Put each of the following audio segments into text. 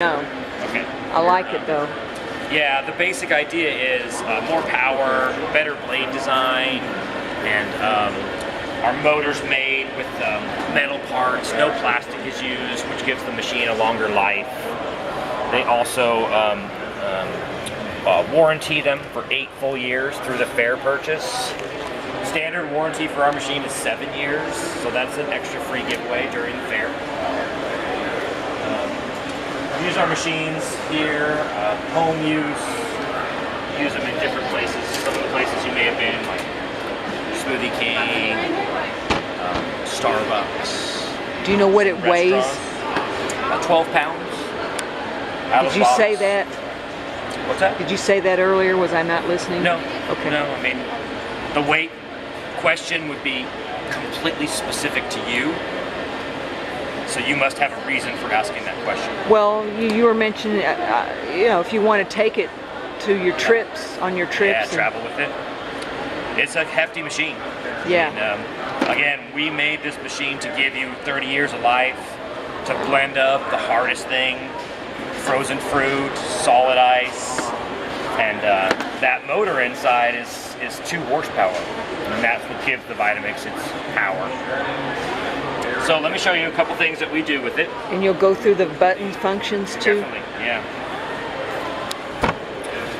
No. Okay. I like it though. Yeah, the basic idea is more power, better blade design, and our motor's made with metal parts. No plastic is used, which gives the machine a longer life. They also warranty them for 8 full years through the fair purchase. Standard warranty for our machine is 7 years, so that's an extra free giveaway during the fair. Use our machines here, home use them in different places. Some of the places you may have been, like Smoothie King, Starbucks. Do you know what it weighs? About 12 pounds. Did you say that? What's that? Did you say that earlier? Was I not listening? No. Okay. No, I mean, the weight question would be completely specific to you. So you must have a reason for asking that question. Well, you were mentioning, if you want to take it to your trips, on your trips. Yeah, travel with it. It's a hefty machine. Yeah. And, again, we made this machine to give you 30 years of life, to blend up the hardest thing, frozen fruit, solid ice, and that motor inside is 2 horsepower, and that's what gives the Vitamix its power. So let me show you a couple things that we do with it. And you'll go through the button functions too? Definitely, yeah.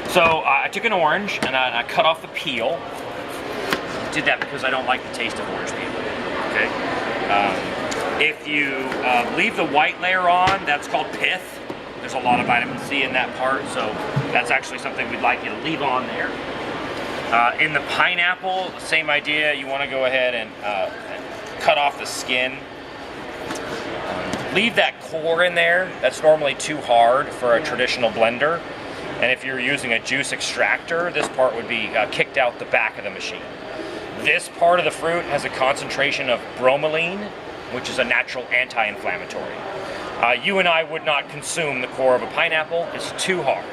So I took an orange and I cut off the peel. I did that because I don't like the taste of orange peel. Okay. If you leave the white layer on, that's called pith. There's a lot of vitamin C in that part, so that's actually something we'd like you to leave on there. In the pineapple, same idea. You want to go ahead and cut off the skin. Leave that core in there. That's normally too hard for a traditional blender. And if you're using a juice extractor, this part would be kicked out the back of the machine. This part of the fruit has a concentration of bromelain, which is a natural anti-inflammatory. You and I would not consume the core of a pineapple. It's too hard.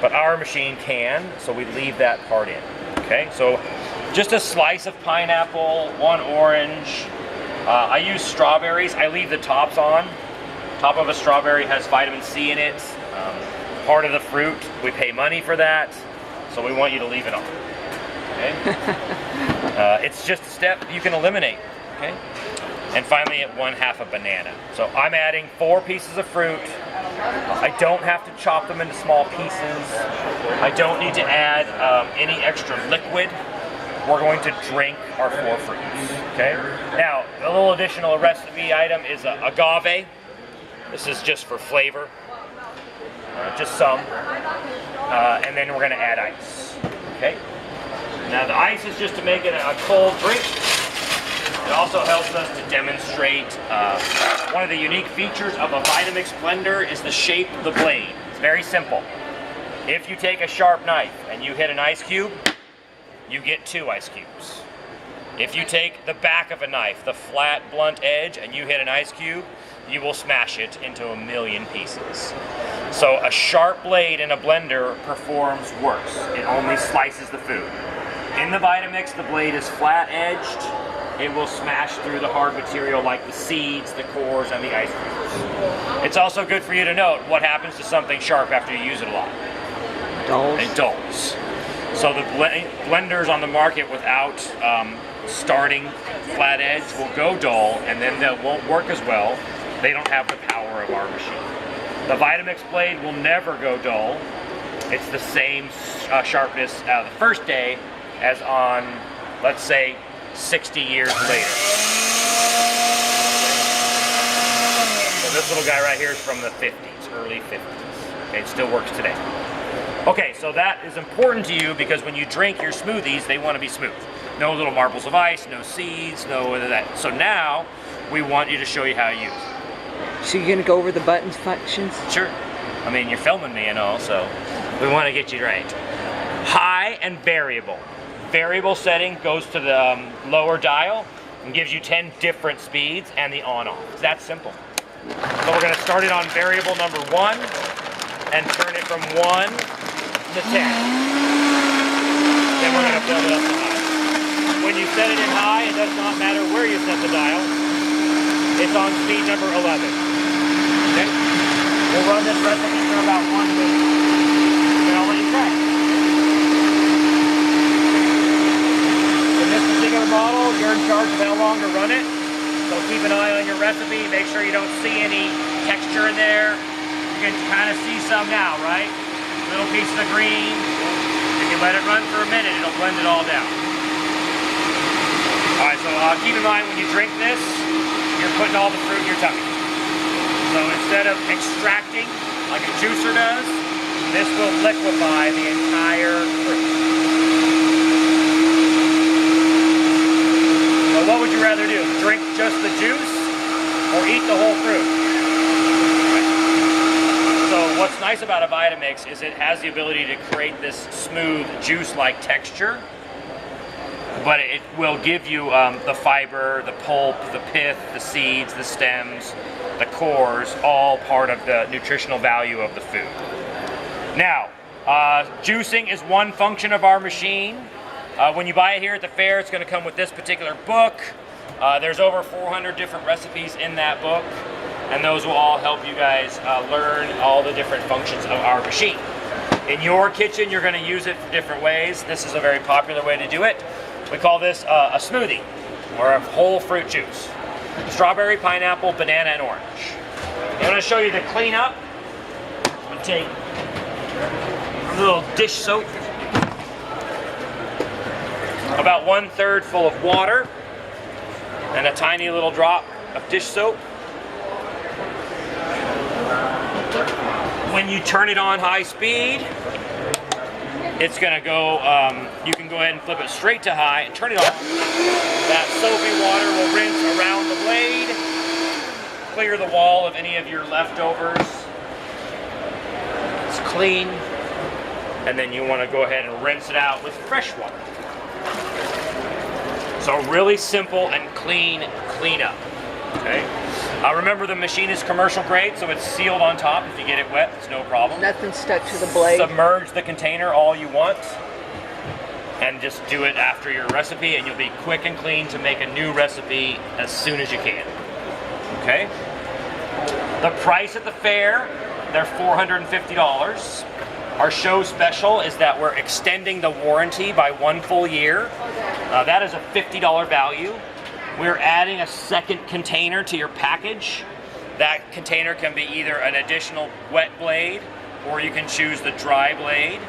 But our machine can, so we leave that part in. Okay, so just a slice of pineapple, 1 orange. I use strawberries. I leave the tops on. Top of a strawberry has vitamin C in it. Part of the fruit, we pay money for that, so we want you to leave it on. Okay? It's just a step you can eliminate. Okay? And finally, at 1/2 a banana. So I'm adding 4 pieces of fruit. I don't have to chop them into small pieces. I don't need to add any extra liquid. We're going to drink our 4 fruits, okay? Now, a little additional recipe item is agave. This is just for flavor, just some. And then we're gonna add ice, okay? Now the ice is just to make it a cold drink. It also helps us to demonstrate one of the unique features of a Vitamix blender is the shape of the blade. It's very simple. If you take a sharp knife and you hit an ice cube, you get 2 ice cubes. If you take the back of a knife, the flat, blunt edge, and you hit an ice cube, you will smash it into 1,000,000 pieces. So a sharp blade in a blender performs worse. It only slices the food. In the Vitamix, the blade is flat-edged. It will smash through the hard material like the seeds, the cores, and the ice cubes. It's also good for you to note what happens to something sharp after you use it a lot. Dulls. It dulls. So the blenders on the market without starting flat edge will go dull, and then they won't work as well. They don't have the power of our machine. The Vitamix blade will never go dull. It's the same sharpness the first day as on, let's say, 60 years later. So this little guy right here is from the 50s, early 50s. Okay, it still works today. Okay, so that is important to you because when you drink your smoothies, they want to be smooth. No little marbles of ice, no seeds, no of that. So now, we want you to show you how to use it. So you're going to go over the buttons functions? Sure. I mean, you're filming me and all, so we want to get you right. High and variable. Variable setting goes to the lower dial and gives you 10 different speeds and the on-off. It's that simple. So we're going to start it on variable number 1 and turn it from 1 to 10. Then we're going to build it up to high. When you set it in high, it does not matter where you set the dial. It's on speed number 11. Okay? We'll run this recipe for about 1 week. Then I'll let you try it. In this particular model, you're in charge of how long to run it. So keep an eye on your recipe. Make sure you don't see any texture in there. You can kind of see some now, right? Little pieces of green. If you let it run for a minute, it'll blend it all down. All right, so keep in mind when you drink this, you're putting all the fruit in your tummy. So instead of extracting like a juicer does, this will liquefy the entire fruit. So what would you rather do? Drink just the juice or eat the whole fruit? So what's nice about a Vitamix is it has the ability to create this smooth juice-like texture, but it will give you the fiber, the pulp, the pith, the seeds, the stems, the cores, all part of the nutritional value of the food. Now, juicing is one function of our machine. When you buy it here at the fair, it's going to come with this particular book. There's over 400 different recipes in that book, and those will all help you guys learn all the different functions of our machine. In your kitchen, you're going to use it for different ways. This is a very popular way to do it. We call this a smoothie, or a whole fruit juice. Strawberry, pineapple, banana, and orange. I'm going to show you the cleanup. I'm going to take a little dish soap, about 1/3 full of water, and a tiny little drop of dish soap. When you turn it on high speed, it's gonna go, you can go ahead and flip it straight to high and turn it off. That soapy water will rinse around the blade, clear the wall of any of your leftovers. It's clean. And then you wanna go ahead and rinse it out with fresh water. So really simple and clean cleanup, okay? Remember the machine is commercial grade, so it's sealed on top. If you get it wet, it's no problem. Nothing stuck to the blade. Submerge the container all you want, and just do it after your recipe, and you'll be quick and clean to make a new recipe as soon as you can, okay? The price at the fair, they're $450. Our show special is that we're extending the warranty by 1 full year. That is a $50 value. We're adding a second container to your package. That container can be either an additional wet blade, or you can choose the dry blade.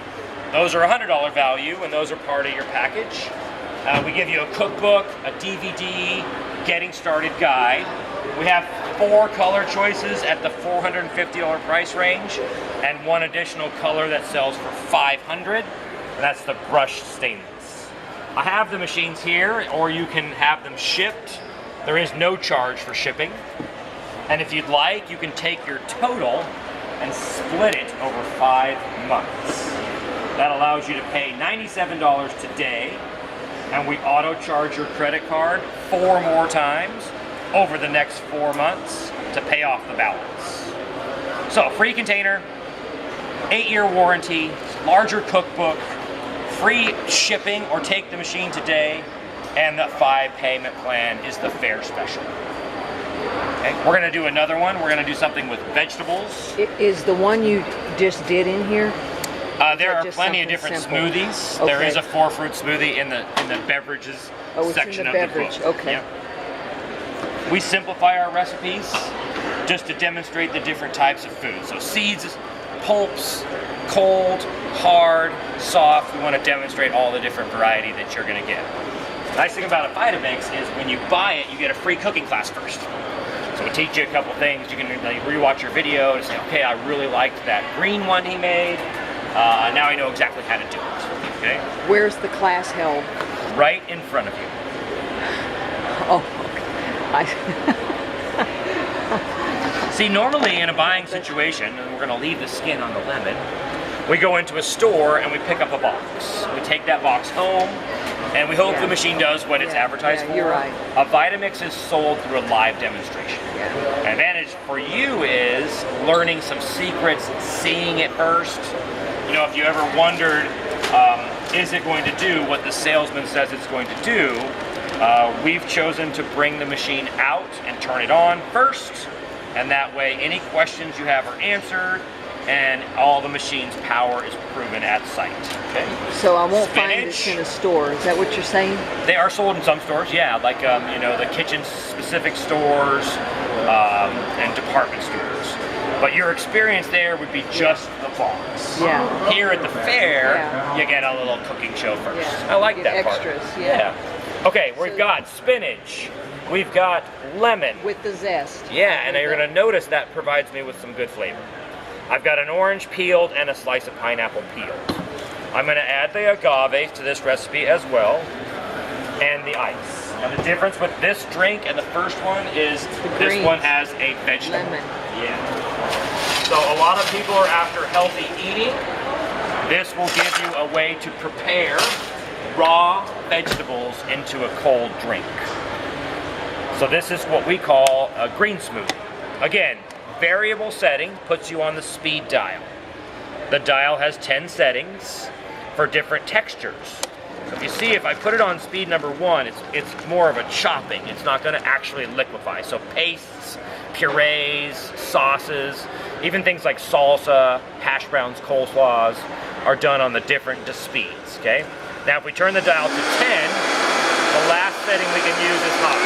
Those are $100 value, and those are part of your package. We give you a cookbook, a DVD, getting started guide. We have 4 color choices at the $450 price range, and 1 additional color that sells for $500, and that's the brushed stainless. I have the machines here, or you can have them shipped. There is no charge for shipping. And if you'd like, you can take your total and split it over 5 months. That allows you to pay $97 today, and we auto charge your credit card 4 more times over the next 4 months to pay off the balance. So, free container, 8-year warranty, larger cookbook, free shipping or take the machine today, and the 5 payment plan is the fair special. Okay, we're gonna do another one. We're gonna do something with vegetables. Is the one you just did in here? There are plenty of different smoothies. Okay. There is a 4-fruit smoothie in the beverages section of the book. Okay. Yep. We simplify our recipes just to demonstrate the different types of food. So seeds, pulps, cold, hard, soft. We want to demonstrate all the different variety that you're going to get. The nice thing about a Vitamix is when you buy it, you get a free cooking class first. So we'll teach you a couple things. You can rewatch your video and say, okay, I really liked that green one he made. Now I know exactly how to do it. Okay? Where's the class held? Right in front of you. Oh, See, normally in a buying situation, and we're going to leave the skin on the lemon, we go into a store and we pick up a box. We take that box home, and we hope the machine does what it's advertised for. You're right. A Vitamix is sold through a live demonstration. Yeah. An advantage for you is learning some secrets, seeing it first. You know, if you ever wondered, is it going to do what the salesman says it's going to do, we've chosen to bring the machine out and turn it on first, and that way any questions you have are answered, and all the machine's power is proven at site. Okay. So I won't find this Spinach. in a store. Is that what you're saying? They are sold in some stores, yeah, like you know, the kitchen-specific stores and department stores. But your experience there would be just the box. Yeah. Here at the fair, Yeah. you get a little cooking show first. Yeah. I like Get that extras, part. yeah. Okay, we've got spinach. We've got lemon. With the zest. Yeah, and you're going to notice that provides me with some good flavor. I've got an orange peeled and a slice of pineapple peeled. I'm going to add the agave to this recipe as well, and the ice. Now the difference with this drink and the first one is this greens. one has a vegetable. Lemon. Yeah. So a lot of people are after healthy eating. This will give you a way to prepare raw vegetables into a cold drink. So this is what we call a green smoothie. Again, variable setting puts you on the speed dial. The dial has 10 settings for different textures. So if you see, if I put it on speed number 1, it's more of a chopping. It's not going to actually liquefy. So pastes, purees, sauces, even things like salsa, hash browns, coleslaws are done on the different speeds, okay? Now if we turn the dial to 10, the last setting we can use is high.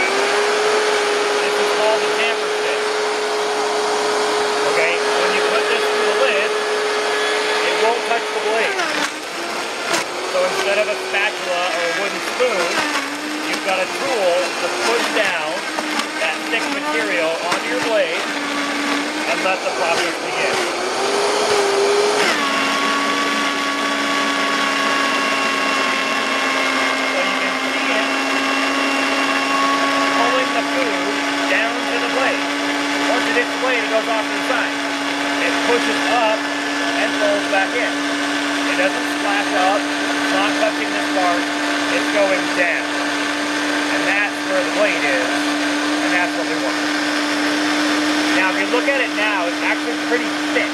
This is called the tamper stick. Okay, when you put this through the lid, it won't touch the blade. So instead of a spatula or a wooden spoon, you've got a tool to push down that thick material onto your blade and let the process begin. So you can see it pulling the food down to the blade. Once it hits the blade, it goes off to the side. It pushes up and pulls back in. It doesn't splash up, it's not touching this part, it's going down. And that's where the blade is, and that's what we want. Now, if you look at it now, it's actually pretty thick.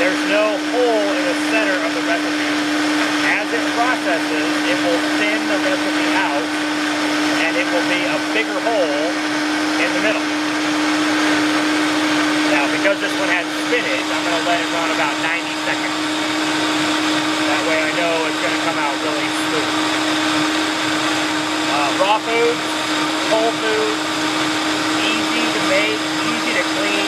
There's no hole in the center of the recipe. As it processes, it will thin the recipe out, and it will be a bigger hole in the middle. Now, because this one has spinach, I'm going to let it run about 90 seconds. That way I know it's going to come out really smooth. Raw food, whole food, easy to make, easy to clean,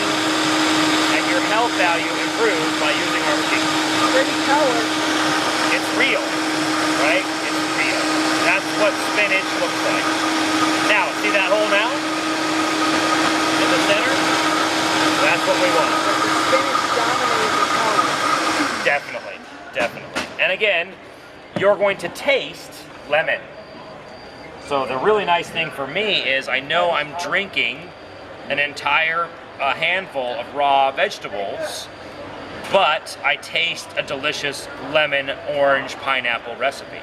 and your health value improves by using our machine. Pretty color. It's real, right? It's real. That's what spinach looks like. Now, see that hole now? In the center? That's what we want. But the spinach dominates the color. Definitely, definitely. And again, you're going to taste lemon. So the really nice thing for me is I know I'm drinking an entire handful of raw vegetables, but I taste a delicious lemon, orange, pineapple recipe.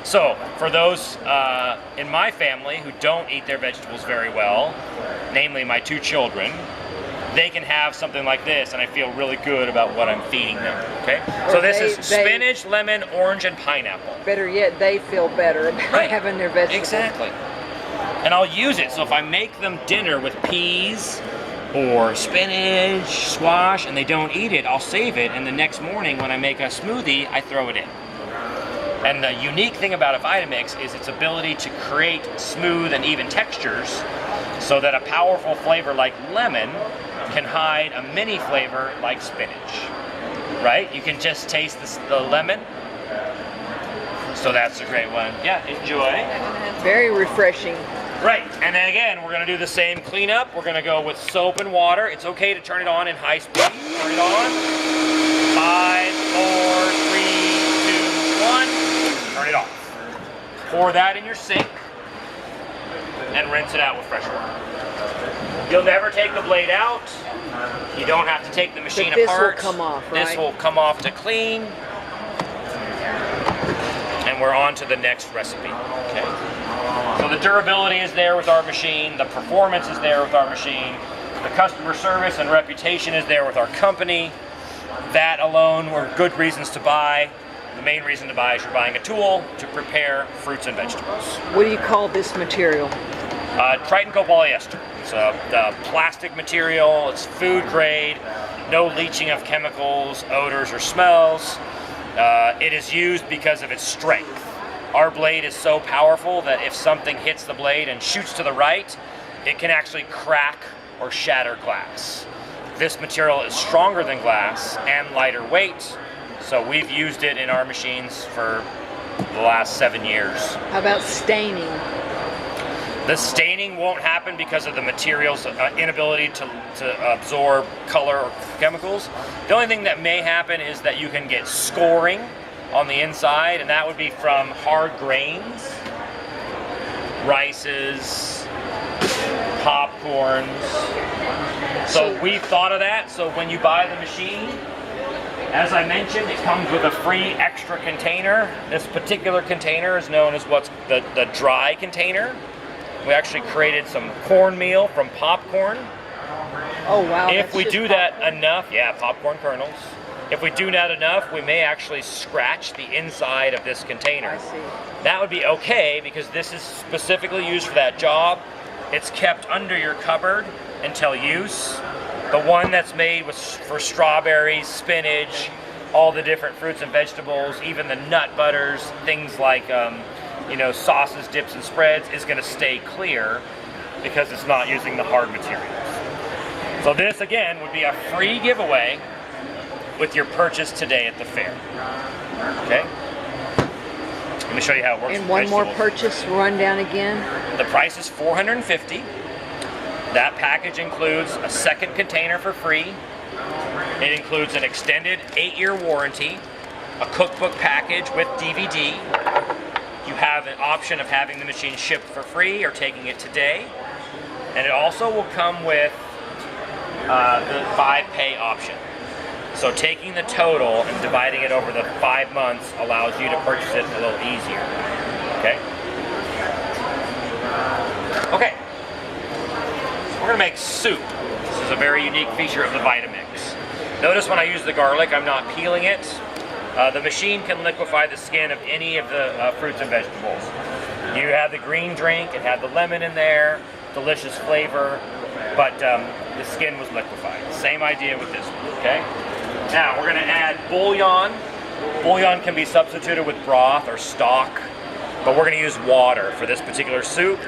So for those in my family who don't eat their vegetables very well, namely my 2 children, they can have something like this and I feel really good about what I'm feeding them, okay? So this is spinach, lemon, orange, and pineapple. Better yet, they feel better about having their vegetables. Exactly. And I'll use it, so if I make them dinner with peas or spinach, squash, and they don't eat it, I'll save it, and the next morning when I make a smoothie, I throw it in. And the unique thing about a Vitamix is its ability to create smooth and even textures so that a powerful flavor like lemon can hide a mini flavor like spinach, right? You can just taste the lemon. So that's a great one. Yeah, enjoy. Very refreshing. Right, and then again, we're gonna do the same cleanup. We're gonna go with soap and water. It's okay to turn it on in high speed. Turn it on. 5, 4, 3, 2, 1. Turn it off. Pour that in your sink and rinse it out with fresh water. You'll never take the blade out. You don't have to take the machine But this apart. will come off, right? This will come off to clean. And we're on to the next recipe. Okay. So the durability is there with our machine. The performance is there with our machine. The customer service and reputation is there with our company. That alone were good reasons to buy. The main reason to buy is you're buying a tool to prepare fruits and vegetables. What do you call this material? Triton copolyester. It's a plastic material. It's food grade. No leaching of chemicals, odors, or smells. It is used because of its strength. Our blade is so powerful that if something hits the blade and shoots to the right, it can actually crack or shatter glass. This material is stronger than glass and lighter weight, so we've used it in our machines for the last 7 years. How about staining? The staining won't happen because of the material's inability to absorb color or chemicals. The only thing that may happen is that you can get scoring on the inside, and that would be from hard grains, rices, popcorns. So we've thought of that. So when you buy the machine, as I mentioned, it comes with a free extra container. This particular container is known as what's the dry container. We actually created some cornmeal from popcorn. Oh wow. If we do that enough, yeah, popcorn kernels. If we do that enough, we may actually scratch the inside of this container. I see. That would be okay because this is specifically used for that job. It's kept under your cupboard until use. The one that's made for strawberries, spinach, all the different fruits and vegetables, even the nut butters, things like sauces, dips, and spreads, is going to stay clear because it's not using the hard materials. So this, again, would be a free giveaway with your purchase today at the fair. Okay? Let me show you how it works. And one more purchase rundown again. The price is $450. That package includes a second container for free. It includes an extended 8-year warranty, a cookbook package with DVD. You have an option of having the machine shipped for free or taking it today. And it also will come with the 5-pay option. So taking the total and dividing it over the 5 months allows you to purchase it a little easier. Okay? Okay. So we're gonna make soup. This is a very unique feature of the Vitamix. Notice when I use the garlic, I'm not peeling it. The machine can liquefy the skin of any of the fruits and vegetables. You have the green drink, it had the lemon in there, delicious flavor, but the skin was liquefied. Same idea with this one, okay? Now, we're gonna add bouillon. Bouillon can be substituted with broth or stock, but we're gonna use water for this particular soup.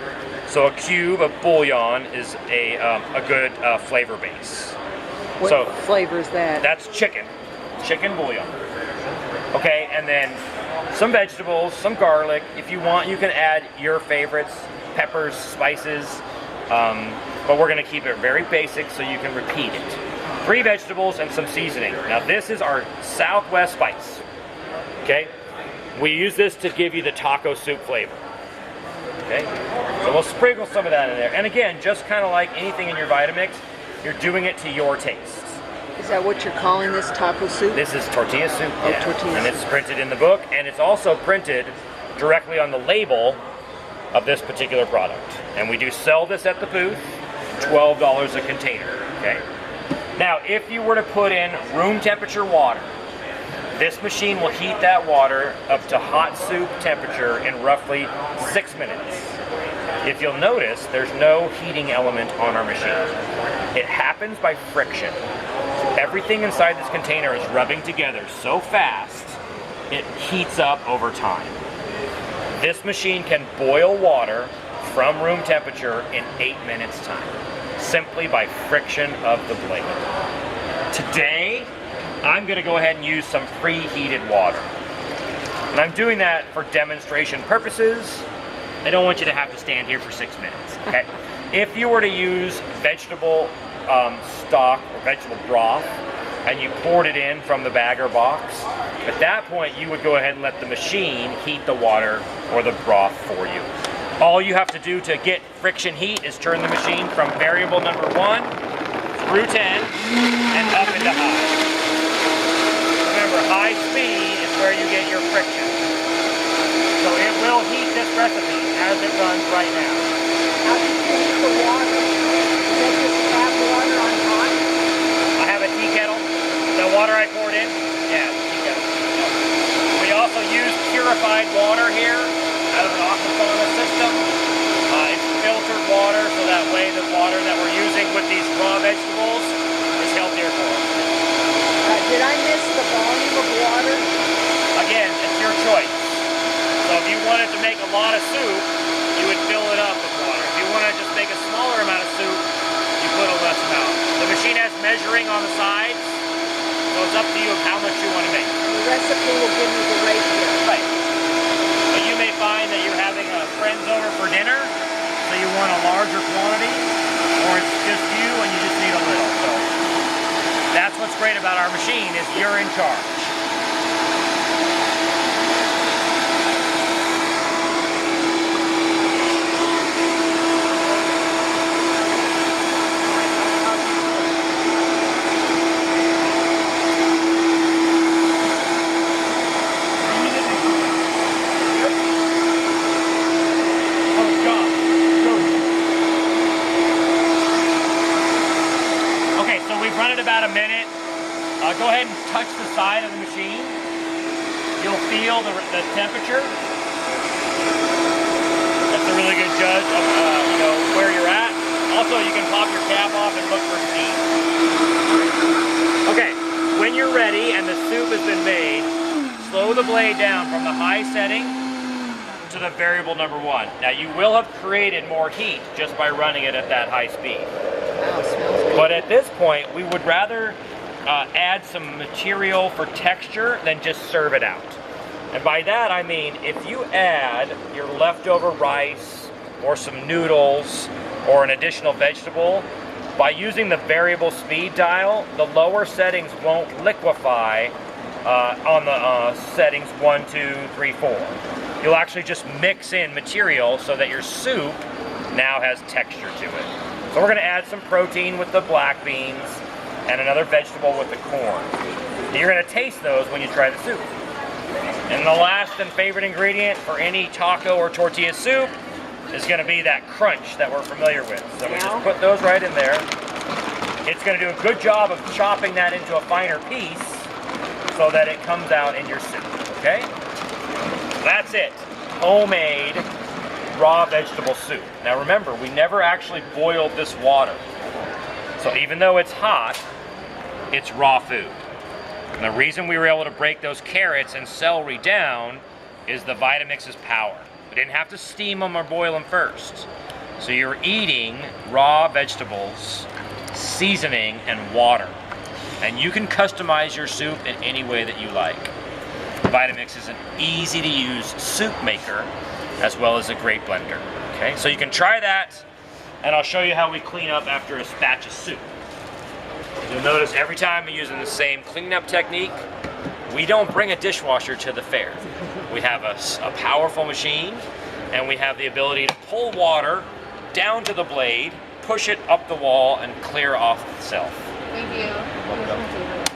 So a cube of bouillon is a good flavor base. What flavor is that? That's chicken bouillon. Okay, and then some vegetables, some garlic. If you want, you can add your favorites, peppers, spices, but we're gonna keep it very basic so you can repeat it. 3 vegetables and some seasoning. Now this is our Southwest spice, okay? We use this to give you the taco soup flavor, okay? So we'll sprinkle some of that in there. And again, just kind of like anything in your Vitamix, you're doing it to your taste. Is that what you're calling this, taco soup? This is tortilla soup, oh, yeah. Tortilla and soup. It's printed in the book, and it's also printed directly on the label of this particular product. And we do sell this at the booth, $12 a container, okay? Now, if you were to put in room temperature water, this machine will heat that water up to hot soup temperature in roughly 6 minutes. If you'll notice, there's no heating element on our machine. It happens by friction. Everything inside this container is rubbing together so fast, it heats up over time. This machine can boil water from room temperature in 8 minutes time, simply by friction of the blade. Today, I'm gonna go ahead and use some preheated water. And I'm doing that for demonstration purposes. I don't want you to have to stand here for 6 minutes, okay? If you were to use vegetable stock or vegetable broth and you poured it in from the bag or box, at that point you would go ahead and let the machine heat the water or the broth for you. All you have to do to get friction heat is turn the machine from variable number 1 through 10 and up into high. Remember, high speed is where you get your friction. So it will heat this recipe as it runs right now. How did you heat the water? Is that just tap water on hot? I have a tea kettle. The water I poured in, yeah, tea kettle. We also use purified water here out of an aquaponics system. It's filtered water so that that way the water that we're using with these raw vegetables is healthier for us. Did I miss the volume of water? Again, it's your choice. So if you wanted to make a lot of soup, you would fill it up with water. If you want to just make a smaller amount of soup, you put a less amount. The machine has measuring on the sides, so it's up to you of how much you want to make. The recipe will give me the ratio. Right. But you may find that you're having friends over for dinner, so you want a larger quantity, or it's just you and you just need a little. So that's what's great about our machine is you're in charge. Run it about a minute. Go ahead and touch the side of the machine. You'll feel the temperature. That's a really good judge of where you're at. Also, you can pop your cap off and look for steam. Okay, when you're ready and the soup has been made, slow the blade down from the high setting to the variable number 1. Now, you will have created more heat just by running it at that high speed. Wow, it smells good. But at this point, we would rather add some material for texture than just serve it out. And by that, I mean, if you add your leftover rice or some noodles or an additional vegetable, by using the variable speed dial, the lower settings won't liquefy on the settings 1, 2, 3, 4. You'll actually just mix in material so that your soup now has texture to it. So we're going to add some protein with the black beans and another vegetable with the corn. You're going to taste those when you try the soup. And the last and favorite ingredient for any taco or tortilla soup is going to be that crunch that we're familiar with. So we just put those right in there. It's going to do a good job of chopping that into a finer piece so that it comes out in your soup, okay? That's it. Homemade raw vegetable soup. Now remember, we never actually boiled this water. So even though it's hot, it's raw food. And the reason we were able to break those carrots and celery down is the Vitamix's power. We didn't have to steam them or boil them first. So you're eating raw vegetables, seasoning, and water. And you can customize your soup in any way that you like. Vitamix is an easy to use soup maker as well as a great blender. Okay, so you can try that, and I'll show you how we clean up after a batch of soup. You'll notice every time we're using the same cleanup technique, we don't bring a dishwasher to the fair. We have a powerful machine, and we have the ability to pull water down to the blade, push it up the wall, and clear off itself. Thank you.